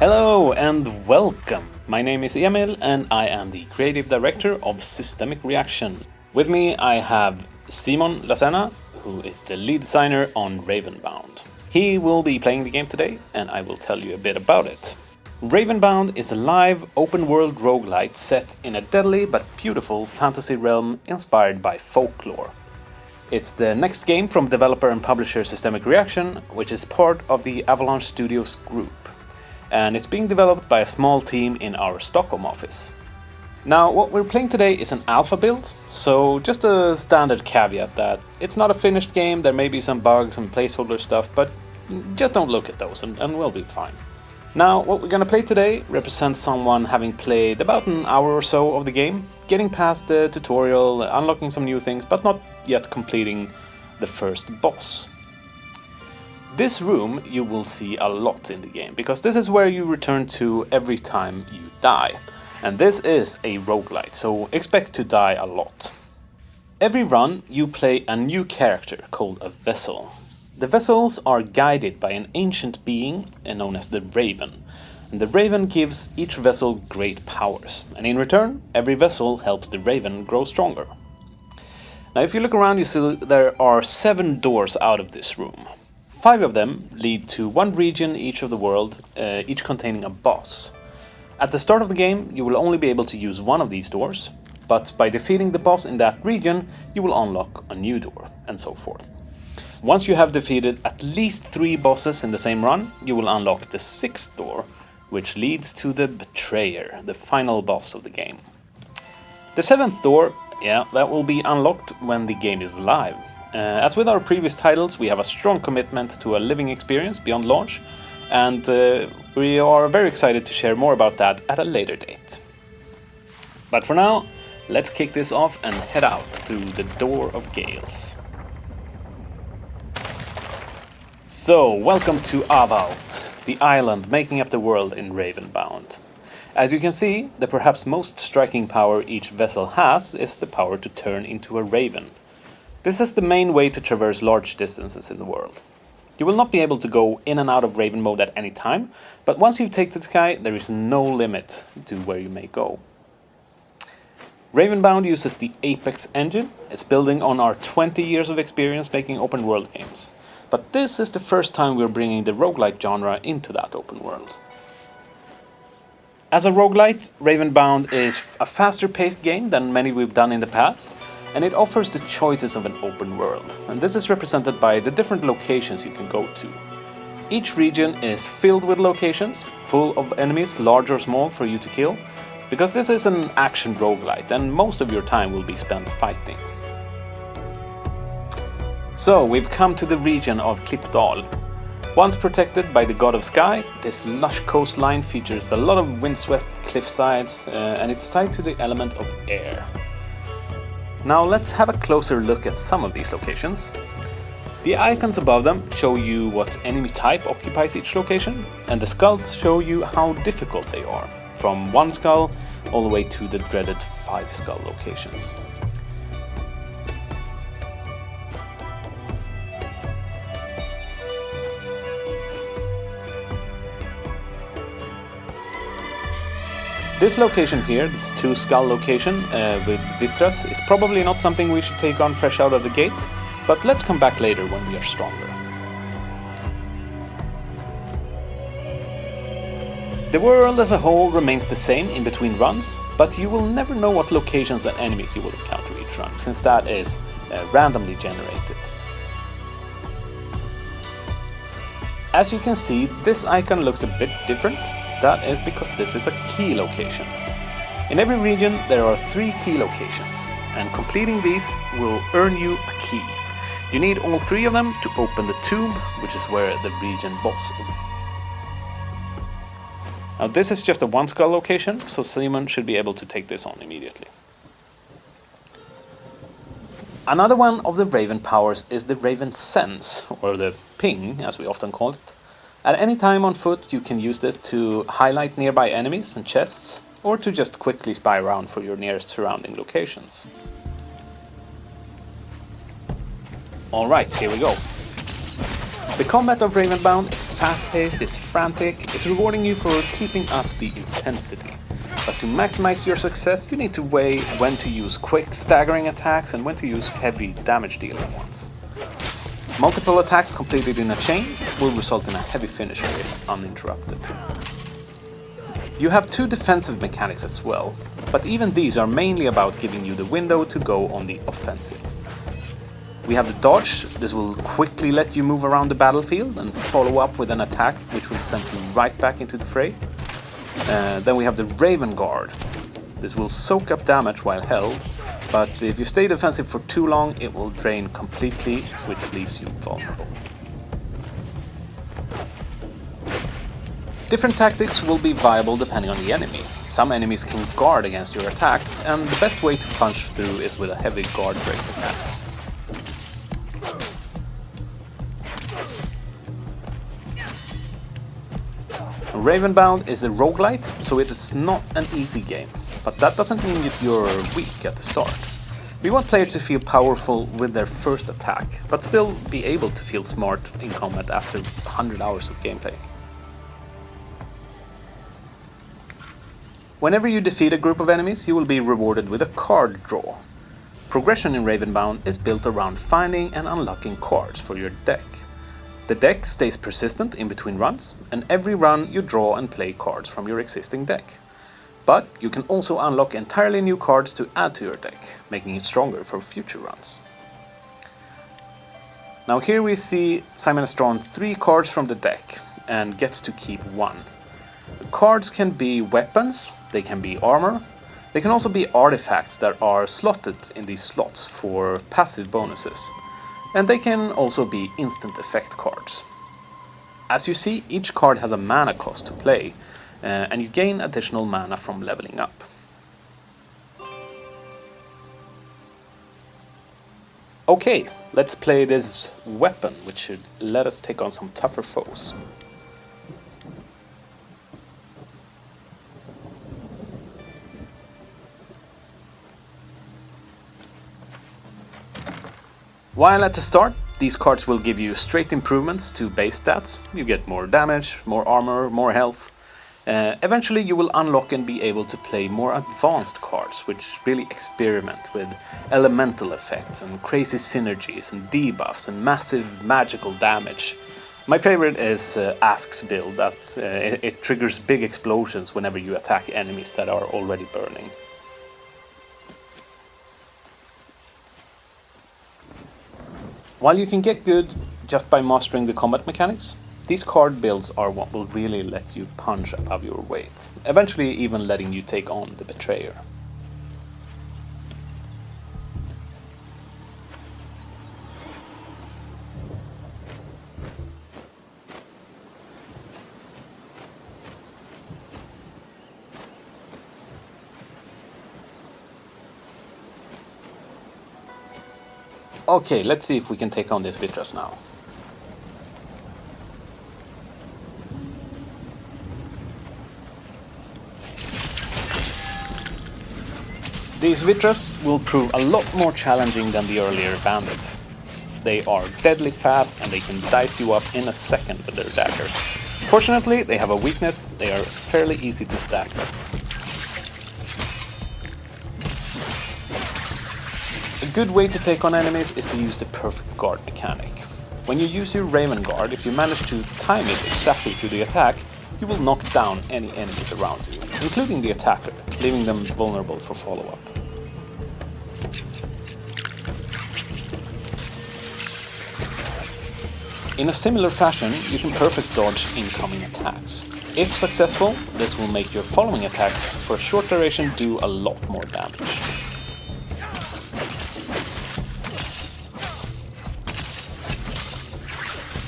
Hello and welcome! My name is Emil and I am the creative director of Systemic Reaction. With me I have Simon Lasena, who is the lead designer on Ravenbound. He will be playing the game today and I will tell you a bit about it. Ravenbound is a live, open-world roguelite set in a deadly but beautiful fantasy realm inspired by folklore. It's the next game from developer and publisher Systemic Reaction, which is part of the Avalanche Studios group. And it's being developed by a small team in our Stockholm office. Now, what we're playing today is an alpha build, so just a standard caveat that it's not a finished game, there may be some bugs and placeholder stuff, but just don't look at those and we'll be fine. Now, what we're gonna play today represents someone having played about an hour or so of the game, getting past the tutorial, unlocking some new things, but not yet completing the first boss. This room you will see a lot in the game, because this is where you return to every time you die. And this is a roguelite, so expect to die a lot. Every run you play a new character called a vessel. The vessels are guided by an ancient being known as the Raven. And the Raven gives each vessel great powers, and in return every vessel helps the Raven grow stronger. Now if you look around you see there are 7 doors out of this room. 5 of them lead to one region each of the world, each containing a boss. At the start of the game, you will only be able to use one of these doors, but by defeating the boss in that region, you will unlock a new door, and so forth. Once you have defeated at least 3 bosses in the same run, you will unlock the 6th door, which leads to the Betrayer, the final boss of the game. The 7th door, that will be unlocked when the game is live. As with our previous titles, we have a strong commitment to a living experience beyond launch, and we are very excited to share more about that at a later date. But for now, let's kick this off and head out through the Door of Gales. So, welcome to Avalt, the island making up the world in Ravenbound. As you can see, the perhaps most striking power each vessel has is the power to turn into a raven. This is the main way to traverse large distances in the world. You will not be able to go in and out of Raven mode at any time, but once you take to the sky, there is no limit to where you may go. Ravenbound uses the Apex engine. It's building on our 20 years of experience making open world games. But this is the first time we're bringing the roguelite genre into that open world. As a roguelite, Ravenbound is a faster paced game than many we've done in the past, and it offers the choices of an open world, and this is represented by the different locations you can go to. Each region is filled with locations, full of enemies, large or small, for you to kill, because this is an action roguelite and most of your time will be spent fighting. So, we've come to the region of Klippdal. Once protected by the god of sky, this lush coastline features a lot of windswept cliffsides, and it's tied to the element of air. Now let's have a closer look at some of these locations. The icons above them show you what enemy type occupies each location, and the skulls show you how difficult they are, from 1 skull all the way to the dreaded 5 skull locations. This location here, this 2 skull location with Vitras, is probably not something we should take on fresh out of the gate, but let's come back later when we are stronger. The world as a whole remains the same in between runs, but you will never know what locations and enemies you will encounter each run, since that is randomly generated. As you can see, this icon looks a bit different. That is because this is a key location. In every region there are 3 key locations, and completing these will earn you a key. You need all 3 of them to open the tomb, which is where the region boss is. Now this is just a 1 skull location, so Simon should be able to take this on immediately. Another one of the Raven powers is the Raven Sense, or the ping as we often call it. At any time on foot you can use this to highlight nearby enemies and chests, or to just quickly spy around for your nearest surrounding locations. Alright, here we go. The combat of Ravenbound is fast-paced, it's frantic, it's rewarding you for keeping up the intensity. But to maximize your success, you need to weigh when to use quick, staggering attacks and when to use heavy, damage-dealing ones. Multiple attacks completed in a chain will result in a heavy finisher if uninterrupted. You have two defensive mechanics as well, but even these are mainly about giving you the window to go on the offensive. We have the dodge. This will quickly let you move around the battlefield and follow up with an attack which will send you right back into the fray. Then we have the Raven Guard. This will soak up damage while held, but if you stay defensive for too long it will drain completely, which leaves you vulnerable. Different tactics will be viable depending on the enemy. Some enemies can guard against your attacks, and the best way to punch through is with a heavy guard break attack. Ravenbound is a roguelite, so it is not an easy game, but that doesn't mean that you're weak at the start. We want players to feel powerful with their first attack, but still be able to feel smart in combat after 100 hours of gameplay. Whenever you defeat a group of enemies, you will be rewarded with a card draw. Progression in Ravenbound is built around finding and unlocking cards for your deck. The deck stays persistent in between runs, and every run you draw and play cards from your existing deck. But you can also unlock entirely new cards to add to your deck, making it stronger for future runs. Now here we see Simon has drawn 3 cards from the deck and gets to keep 1. The cards can be weapons, they can be armor, they can also be artifacts that are slotted in these slots for passive bonuses. And they can also be instant effect cards. As you see, each card has a mana cost to play, and you gain additional mana from leveling up. Okay, let's play this weapon, which should let us take on some tougher foes. While at the start, these cards will give you straight improvements to base stats. You get more damage, more armor, more health. Eventually you will unlock and be able to play more advanced cards, which really experiment with elemental effects and crazy synergies and debuffs and massive magical damage. My favorite is Ask's build, that it triggers big explosions whenever you attack enemies that are already burning. While you can get good just by mastering the combat mechanics, these card builds are what will really let you punch above your weight, eventually even letting you take on the Betrayer. Okay, let's see if we can take on this Vitras now. These Vitras will prove a lot more challenging than the earlier bandits. They are deadly fast and they can dice you up in a second with their daggers. Fortunately, they have a weakness, they are fairly easy to stack. A good way to take on enemies is to use the perfect guard mechanic. When you use your Raven Guard, if you manage to time it exactly to the attack, you will knock down any enemies around you, including the attacker, leaving them vulnerable for follow-up. In a similar fashion, you can perfect dodge incoming attacks. If successful, this will make your following attacks for a short duration do a lot more damage.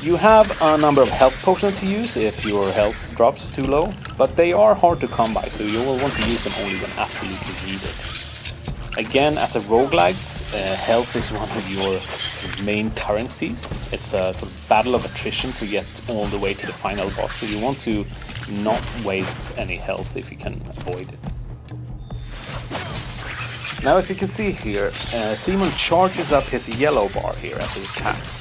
You have a number of health potions to use if your health drops too low, but they are hard to come by, so you will want to use them only when absolutely needed. Again, as a roguelite, health is one of your sort of main currencies. It's a sort of battle of attrition to get all the way to the final boss, so you want to not waste any health if you can avoid it. Now as you can see here, Simon charges up his yellow bar here as he attacks.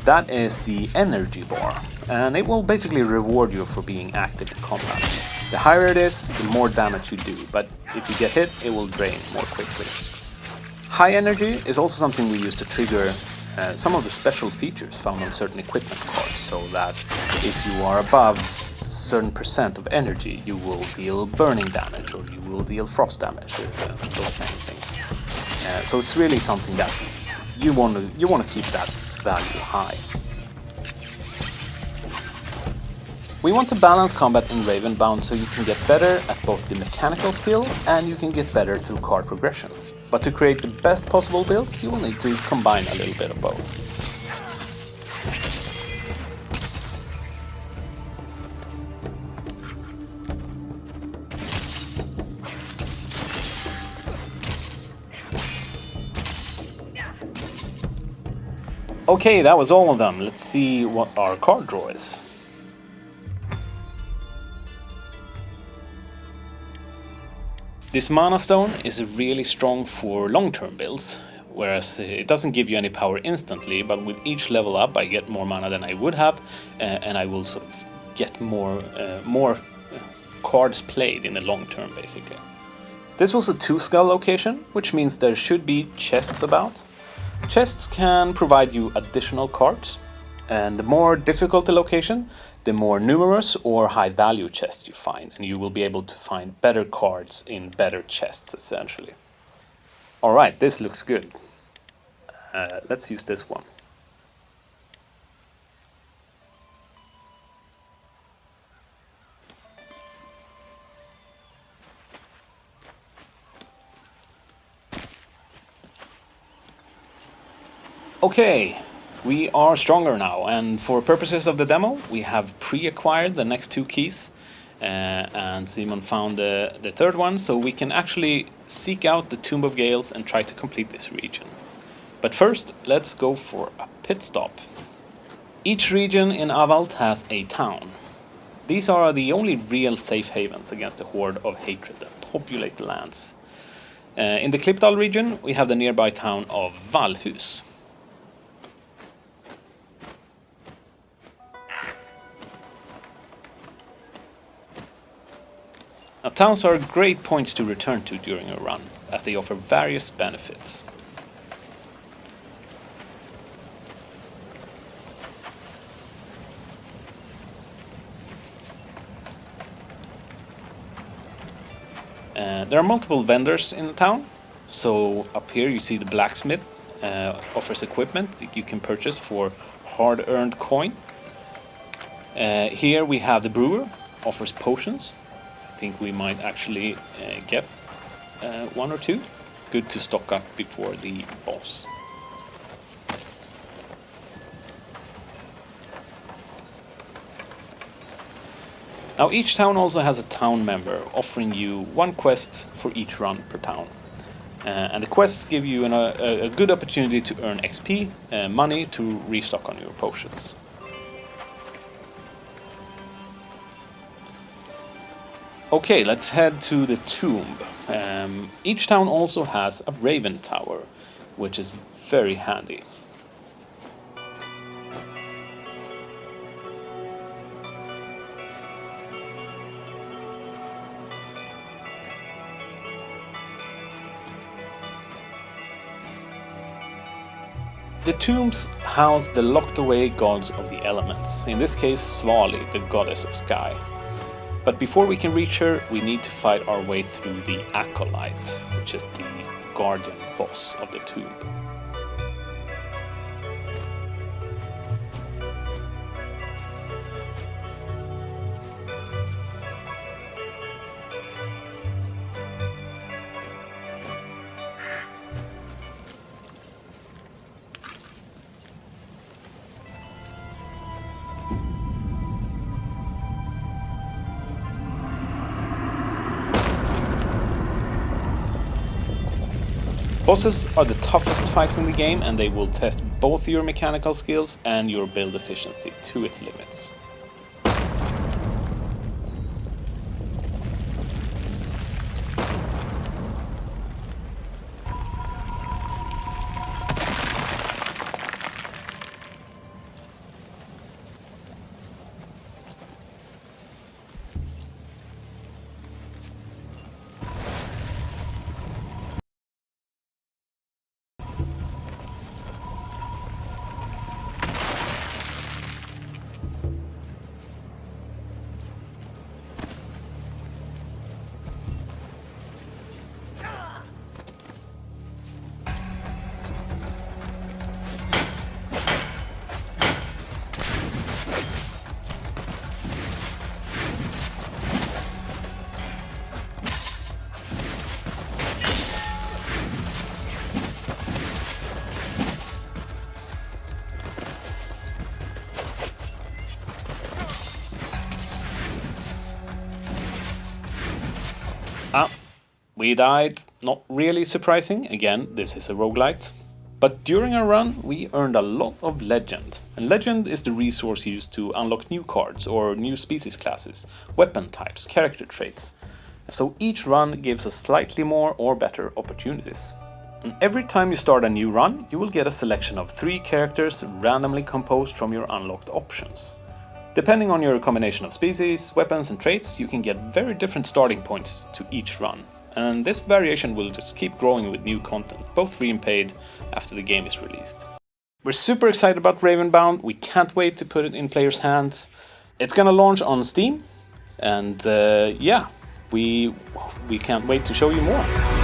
That is the energy bar, and it will basically reward you for being active in combat. The higher it is, the more damage you do, but if you get hit, it will drain more quickly. High energy is also something we use to trigger some of the special features found on certain equipment cards, so that if you are above a certain percent of energy, you will deal burning damage or you will deal frost damage, those kind of things. So it's really something that you want to keep that value high. We want to balance combat in Ravenbound so you can get better at both the mechanical skill and you can get better through card progression. But to create the best possible builds, you will need to combine a little bit of both. Okay, that was all of them. Let's see what our card draw is. This Mana Stone is really strong for long-term builds, whereas it doesn't give you any power instantly, but with each level up I get more mana than I would have, and I will sort of get more cards played in the long term, basically. This was a 2-skull location, which means there should be chests about. Chests can provide you additional cards, and the more difficult the location, the more numerous or high value chests you find, and you will be able to find better cards in better chests, essentially. Alright, this looks good. Let's use this one. Okay, we are stronger now, and for purposes of the demo, we have pre-acquired the next 2 keys, and Simon found the third one, so we can actually seek out the Tomb of Gales and try to complete this region. But first, let's go for a pit stop. Each region in Avalt has a town. These are the only real safe havens against the horde of hatred that populate the lands. In the Klippdal region, we have the nearby town of Valhus. Now, towns are great points to return to during a run, as they offer various benefits. There are multiple vendors in the town, so up here you see the blacksmith offers equipment that you can purchase for hard-earned coin. Here we have the brewer, offers potions. I think we might actually get 1 or 2. Good to stock up before the boss. Now each town also has a town member offering you 1 quest for each run per town. And the quests give you a good opportunity to earn XP, money to restock on your potions. Okay, let's head to the tomb. Each town also has a raven tower, which is very handy. The tombs house the locked-away gods of the elements, in this case Svali, the goddess of sky. But before we can reach her, we need to fight our way through the Acolyte, which is the guardian boss of the tomb. Bosses are the toughest fights in the game, and they will test both your mechanical skills and your build efficiency to its limits. We died, not really surprising, again, this is a roguelite. But during our run, we earned a lot of legend. And legend is the resource used to unlock new cards or new species classes, weapon types, character traits. So each run gives us slightly more or better opportunities. And every time you start a new run, you will get a selection of 3 characters randomly composed from your unlocked options. Depending on your combination of species, weapons and traits, you can get very different starting points to each run. And this variation will just keep growing with new content, both free and paid, after the game is released. We're super excited about Ravenbound, we can't wait to put it in players' hands. It's gonna launch on Steam, and yeah, we can't wait to show you more.